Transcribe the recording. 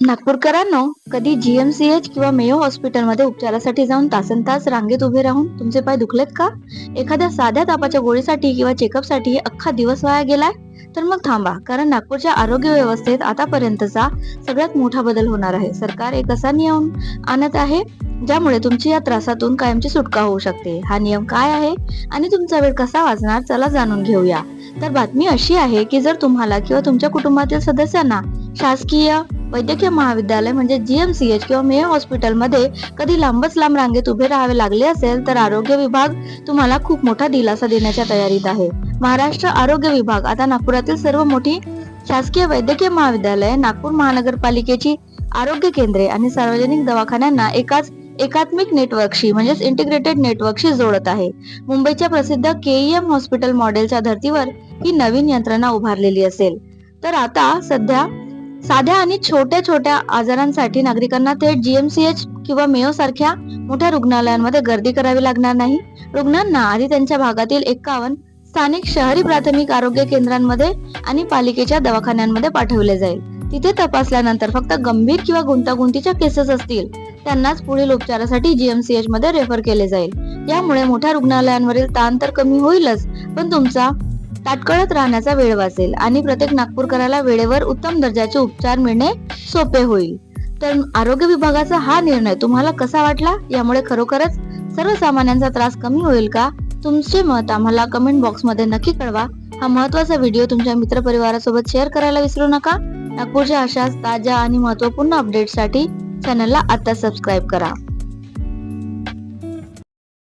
नागपूरकरांनो, कधी जीएमसीएच किंवा मेयो हॉस्पिटलमध्ये उपचारासाठी जाऊन तासनतास रांगेत उभे राहून तुमचे पाय दुखलेत का? एखाद्या साध्या तापाच्या गोळीसाठी किंवा चेकअपसाठी अख्खा दिवस वाया गेलाय? तर मग थांबा, कारण नागपूरच्या आरोग्य व्यवस्थेत आतापर्यंतचा सगळ्यात मोठा बदल होणार आहे. सरकार एक असा नियम आणत आहे ज्यामुळे तुमची या त्रासातून कायमची सुटका होऊ शकते. हा नियम काय आहे आणि तुमचा वेळ कसा वाचणार, चला जाणून घेऊया. तर बातमी अशी आहे की जर तुम्हाला किंवा तुमच्या कुटुंबातील सदस्यांना शासकीय वैद्यकीय महाविद्यालय म्हणजे जीएमसीएच किंवा मेयो हॉस्पिटलमध्ये कधी लांबच लांब रांगेत उभे राहावे लागले असेल, तर आरोग्य विभाग तुम्हाला खूप मोठा दिलासा देण्याच्या तयारीत आहे. महाराष्ट्र आरोग्य विभाग आता नागपुरातील सर्व मोठी शासकीय वैद्यकीय महाविद्यालय, नागपूर महानगरपालिकेची आरोग्य केंद्रे आणि सार्वजनिक दवाखान्यांना एकाच एकात्मिक नेटवर्कशी म्हणजेच इंटिग्रेटेड नेटवर्कशी जोडत आहे. मुंबईच्या प्रसिद्ध केईएम हॉस्पिटल मॉडेलच्या धर्तीवर ही नवीन यंत्रणा उभारलेली असेल. तर आता सध्या साध्या आणि छोट्या छोट्या आजारांसाठी नागरिकांना थेट जीएमसीएच किंवा मेयो सारख्या मोठ्या रुग्णालयांमध्ये गर्दी करावी लागणार नाही. रुग्णांना आधी त्यांच्या भागातील 51 स्थानिक शहरी प्राथमिक आरोग्य केंद्रांमध्ये आणि पालिकेच्या दवाखान्यांमध्ये पाठवले जाईल. तिथे तपासल्यानंतर फक्त गंभीर किंवा गुंतागुंतीच्या केसेस असतील त्यांनाच पुढील उपचारासाठी जीएमसीएच मध्ये रेफर केले जाईल. यामुळे मोठ्या रुग्णालयांवरील ताण तर कमी होईलच, पण तुमचा ताटकळत राहण्याचा वेळ वाचेल आणि प्रत्येक नागपूरकराला वेळेवर उत्तम दर्जाचे उपचार मिळणे सोपे होईल. तर आरोग्य विभागाचा हा निर्णय तुम्हाला कसा वाटला? यामुळे खरोखरच सर्वसामान्यांचा त्रास कमी होईल का? तुमचे मत आम्हाला कमेंट बॉक्स मध्ये नक्की कळवा. हा महत्त्वाचा व्हिडिओ तुमच्या मित्रपरिवारासोबत शेअर करायला विसरू नका. नागपूरच्या अशाच ताज्या आणि महत्त्वपूर्ण अपडेट्ससाठी चॅनलला आता सबस्क्राईब करा.